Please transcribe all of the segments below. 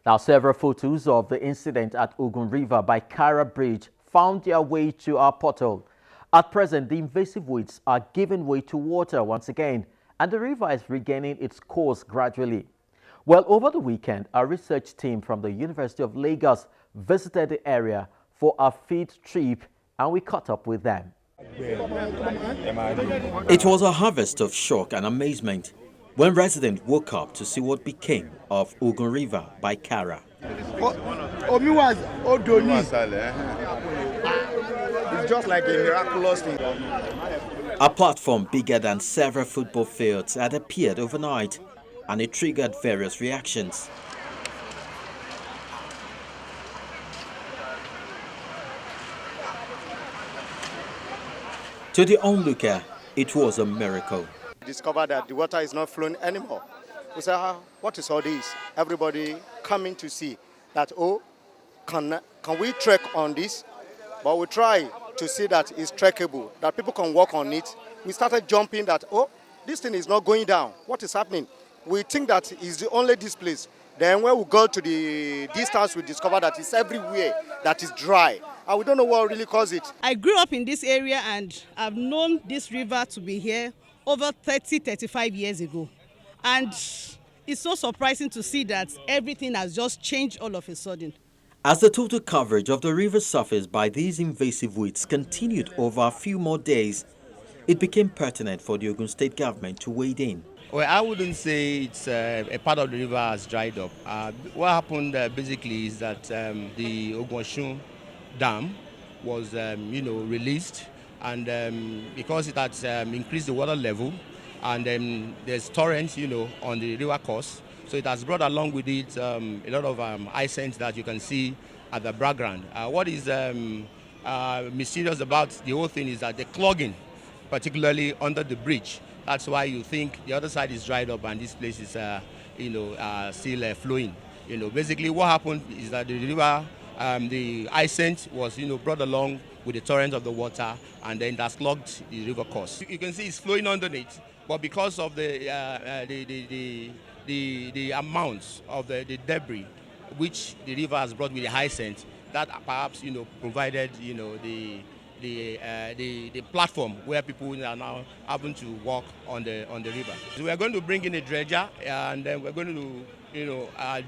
Now, several photos of the incident at Ogun River by Kara Bridge found their way to our portal. At present, the invasive weeds are giving way to water once again, and the river is regaining its course gradually. Well, over the weekend, our research team from the University of Lagos visited the area for a field trip, and we caught up with them. It was a harvest of shock and amazement when residents woke up to see what became of Ogun River by Kara. It's just like a miraculous thing. A platform bigger than several football fields had appeared overnight, and it triggered various reactions. To the onlooker, it was a miracle. We discovered that the water is not flowing anymore. We said, what is all this? Everybody coming to see that, can we trek on this? But we try to see that it's trekkable, that people can walk on it. We started jumping that, this thing is not going down. What is happening? We think that it's only this place. Then when we go to the distance, we discover that it's everywhere, that is dry. And we don't know what really caused it. I grew up in this area and I've known this river to be here over 35 years ago. And it's so surprising to see that everything has just changed all of a sudden. As the total coverage of the river's surface by these invasive weeds continued over a few more days, it became pertinent for the Ogun State government to wade in. Well, I wouldn't say it's a part of the river has dried up. What happened basically is that the Ogun Dam was released, and because it had increased the water level, and there's torrents on the river course, so it has brought along with it a lot of ice that you can see at the background. What is mysterious about the whole thing is that the clogging, particularly under the bridge. That's why you think the other side is dried up and this place is still flowing. Basically what happened is that the river, the ice was brought along with the torrent of the water, and then that's clogged the river course. You can see it's flowing underneath, but because of the amounts of the debris which the river has brought with the high scent, that perhaps provided the platform where people are now having to walk on the river. So we are going to bring in a dredger, and then we're going to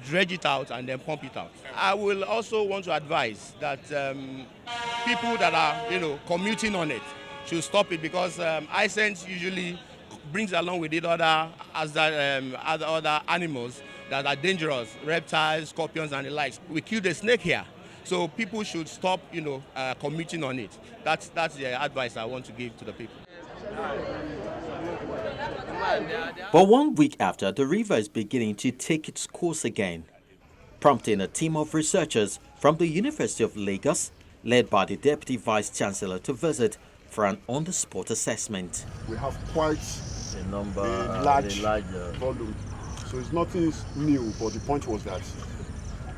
dredge it out and then pump it out. I will also want to advise that people that are commuting on it should stop it, because ice usually brings along with it other animals that are dangerous, reptiles, scorpions, and the likes. We killed a snake here. So people should stop, commuting on it. That's the advice I want to give to the people. But 1 week after, the river is beginning to take its course again, prompting a team of researchers from the University of Lagos, led by the Deputy Vice-Chancellor, to visit for an on-the-spot assessment. We have quite a large volume, so it's nothing new, but the point was that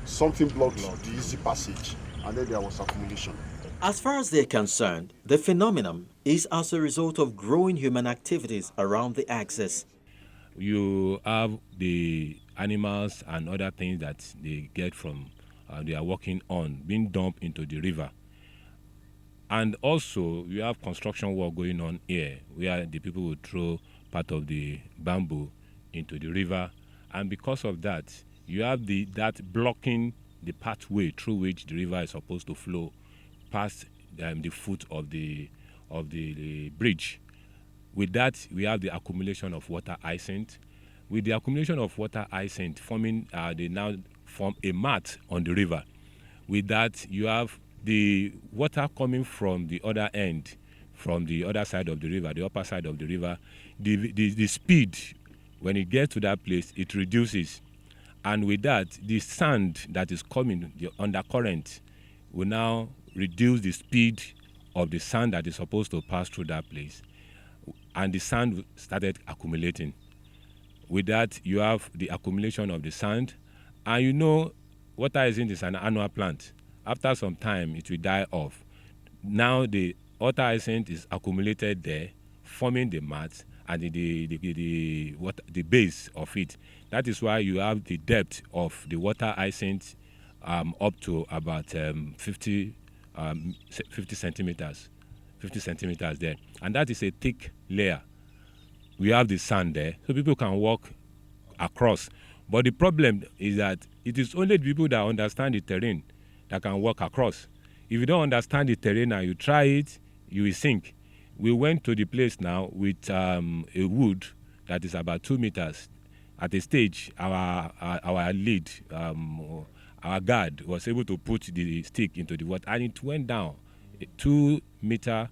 something blocked the easy passage, and then there was accumulation. As far as they're concerned, the phenomenon is as a result of growing human activities around the axis. You have the animals and other things that they get from they are working on being dumped into the river. And also you have construction work going on here, where the people will throw part of the bamboo into the river, and because of that, you have that blocking the pathway through which the river is supposed to flow past the foot of the bridge. With that, we have the accumulation of water hyacinth. With the accumulation of water hyacinth forming, they now form a mat on the river. With that, you have the water coming from the other end, from the other side of the river, the upper side of the river. The speed, when it gets to that place, it reduces. And with that, the sand that is coming, the undercurrent, will now reduce the speed of the sand that is supposed to pass through that place. And the sand started accumulating. With that, you have the accumulation of the sand. And water is an annual plant. After some time, it will die off. Now the water hyacinth is accumulated there, forming the mats, and the base of it. That is why you have the depth of the water hyacinth up to about 50 centimeters. 50 centimeters there, and that is a thick layer. We have the sand there, so people can walk across. But the problem is that it is only the people that understand the terrain that can walk across. If you don't understand the terrain and you try it, you will sink. We went to the place now with a wood that is about 2 meters. At a stage, our lead, our guard was able to put the stick into the water, and it went down. A 2 meter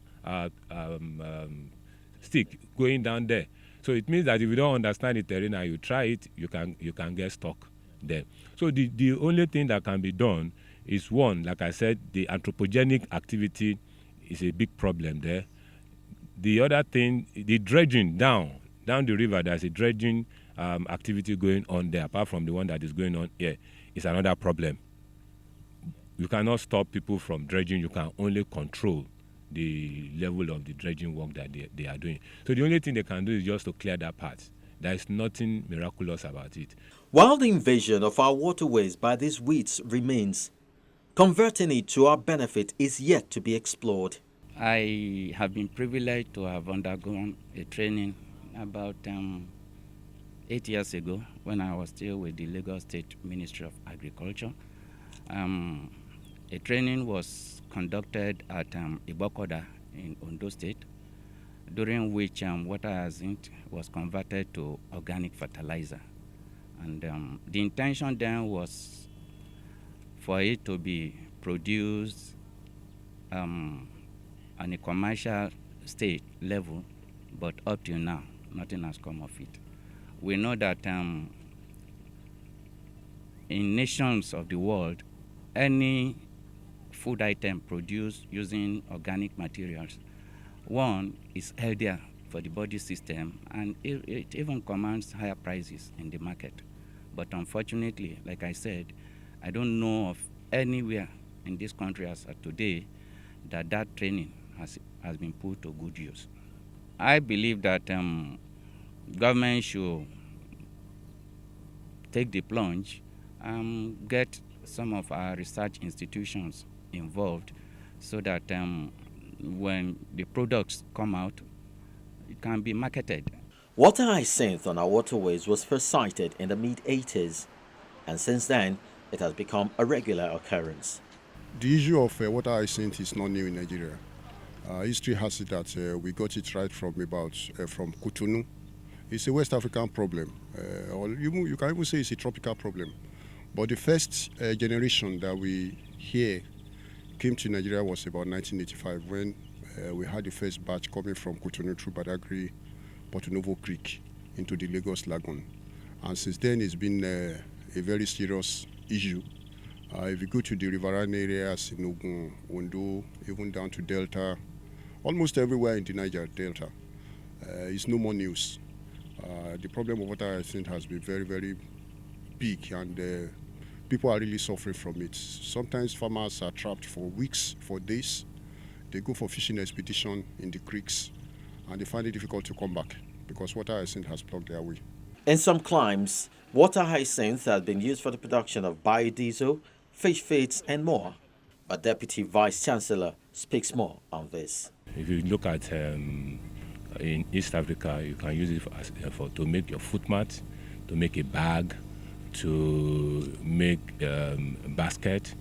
stick going down there. So it means that if you don't understand the terrain and you try it, you can get stuck there. So the only thing that can be done is, one, like I said, the anthropogenic activity is a big problem there. The other thing, the dredging down the river, there's a dredging activity going on there, apart from the one that is going on here, is another problem. You cannot stop people from dredging, you can only control the level of the dredging work that they are doing. So the only thing they can do is just to clear that part. There is nothing miraculous about it. While the invasion of our waterways by these weeds remains, converting it to our benefit is yet to be explored. I have been privileged to have undergone a training about 8 years ago when I was still with the Lagos State Ministry of Agriculture. A training was conducted at Ibokoda in Ondo State, during which water hyacinth was converted to organic fertilizer. And the intention then was for it to be produced on a commercial state level, but up till now, nothing has come of it. We know that in nations of the world, any food item produced using organic materials, one, is healthier for the body system, and it even commands higher prices in the market. But unfortunately, like I said, I don't know of anywhere in this country as of today that training has been put to good use. I believe that government should take the plunge and get some of our research institutions involved, so that when the products come out, it can be marketed. Water hyacinth on our waterways was first sighted in the mid-80s, and since then it has become a regular occurrence. The issue of water hyacinth is not new in Nigeria. History has it that we got it right from Cotonou. It's a West African problem, or you can even say it's a tropical problem. But the first generation that we hear came to Nigeria was about 1985, when we had the first batch coming from Cotonou through Badagry, Porto Novo Creek into the Lagos Lagoon. And since then, it's been a very serious issue. If you go to the riverine areas in Ogun, Ondo, even down to Delta, almost everywhere in the Niger Delta, it's no more news. The problem of water, I think, has been very, very big, and people are really suffering from it. Sometimes farmers are trapped for weeks, for days. They go for fishing expedition in the creeks, and they find it difficult to come back because water hyacinth has blocked their way. In some climes, water hyacinth has been used for the production of biodiesel, fish feeds, and more. But Deputy Vice Chancellor speaks more on this. If you look at in East Africa, you can use it to make your foot mat, to make a bag, to make a basket,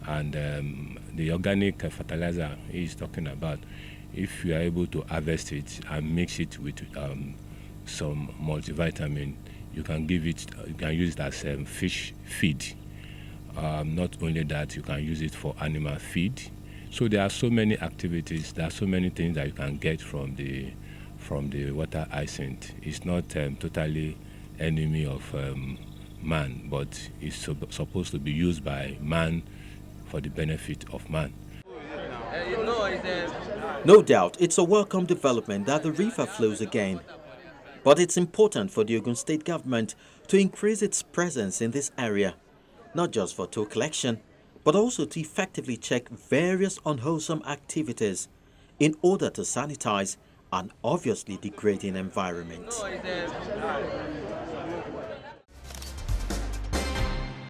and the organic fertilizer he's talking about. If you are able to harvest it and mix it with some multivitamin, you can use it as fish feed. Not only that, you can use it for animal feed. So there are so many activities, there are so many things that you can get from the water hyacinth. It's not totally enemy of man, but it's supposed to be used by man for the benefit of man. No doubt, it's a welcome development that the river flows again. But it's important for the Ogun State government to increase its presence in this area, not just for toll collection, but also to effectively check various unwholesome activities in order to sanitize and obviously degrading environment.